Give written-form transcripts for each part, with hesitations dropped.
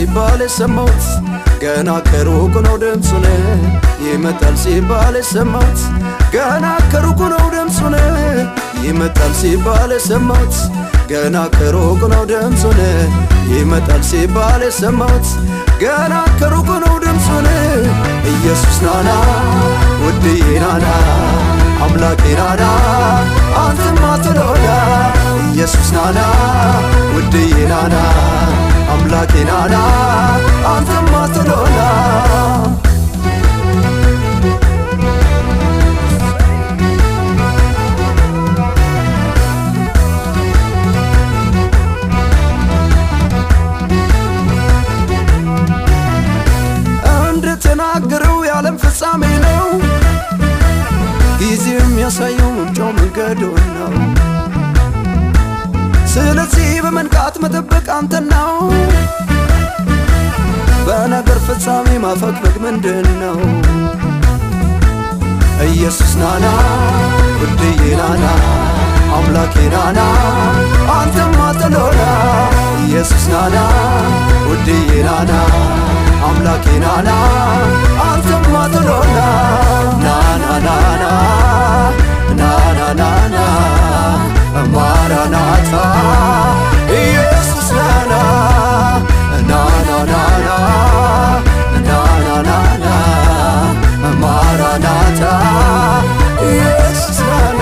ሲባል ሰማሁት ገና ከሩቅ ነው ድምፁን ይመጣል ሲባል ሰማሁት ገና ከሩቅ ነው ድምፁን ይመጣል ሲባል ሰማሁት ገና ከሩቅ ነው ድምፁን ይመጣል ሲባል ሰማሁት ገና ከሩቅ ነው ድምፁን ኢየሱስ ናና ውድዬ ናና አምላኬ ናና አንተማ ትሎላ ኢየሱስ ናና ውድዬ ናና አምላኬ ናና አንተማ ትሎላ እንደተናገረው የዓለም ፍጻሜ ነው ጊዜው የሚያሳየው መምጫው መንገዱን ነው ስለዚህ በመንቃት መጠበቅ አንተን ነው በነገር ፍጻሜ ማፈግፈግ ምንድን ነው ኢየሱስ ናና ውድዬ ናና አምላኬ ናና አንተማ ትሎላ ኢየሱስ ናና ውድዬ ናና አምላኬ ናና አንተማ ትሎላ ናናናና ናናናና ማራናታ ኢየሱስ ናና ናናናና ናናናና ማራናታ ኢየሱስ ናና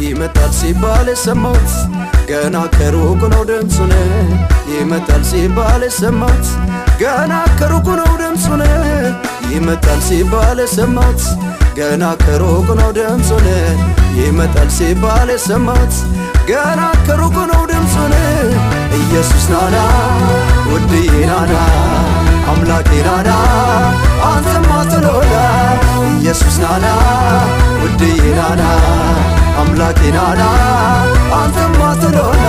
ይመጣል ሲባል ሰማሁት ገና ከሩቅ ነው ድምፁን ይመጣል ሲባል ሰማሁት ገና ከሩቅ ነው ድምፁን ይመጣል ሲባል ሰማሁት ገና ከሩቅ ነው ድምፁን ይመጣል ሲባል ሰማሁት ገና ከሩቅ ነው ድምፁን ኢየሱስ ናና ውድዬ ናና አምላኬ ናና አንተማ ትሎላ ኢየሱስ ናና ውድዬ ናና አምላኬ ናና አንተማ ትሎላ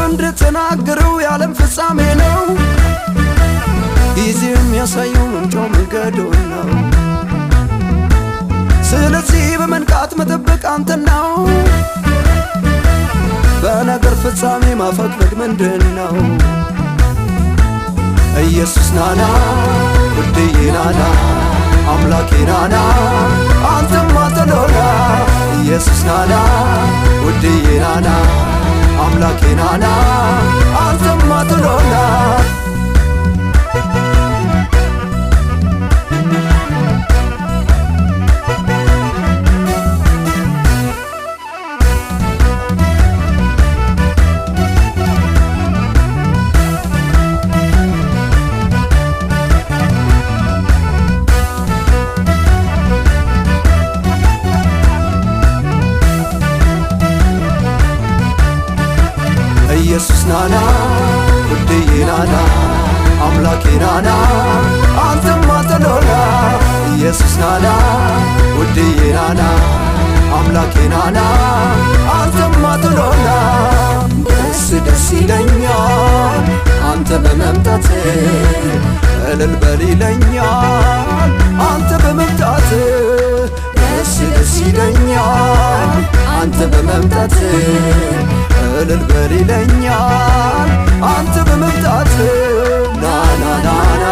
እንደተናገረው የዓለም ፍጻሜ ነው ጊዜው የሚያሳየው መምጫው መንገዱን ነው ስለዚህ በመንቃት መጠበቅ አንተን ነው በነገር ፍጻሜ ማፈግፈግ ምንድን ነው ኢየሱስ ናና ውድዬ ናና አምላኬ ናና አንተማ ትሎላ ኢየሱስ ናና ውድዬ ናና አምላኬ ናና አንተማ ትሎላ ኢየሱስ ናና ውድዬ ናና አምላኬ ናና አንተማ ትሎላ ኢየሱስ ናና ውድዬ ናና አምላኬ ናና አንተማ ትሎላ ደስ ደስ ይለኛል አንተ በመምጣት እልል በል ይለኛል አንተ በመምጣት ደስ ደስ ይለኛል አንተ በመምጣት እልል በል ይለኛል አንተ በመምጣት ናናናና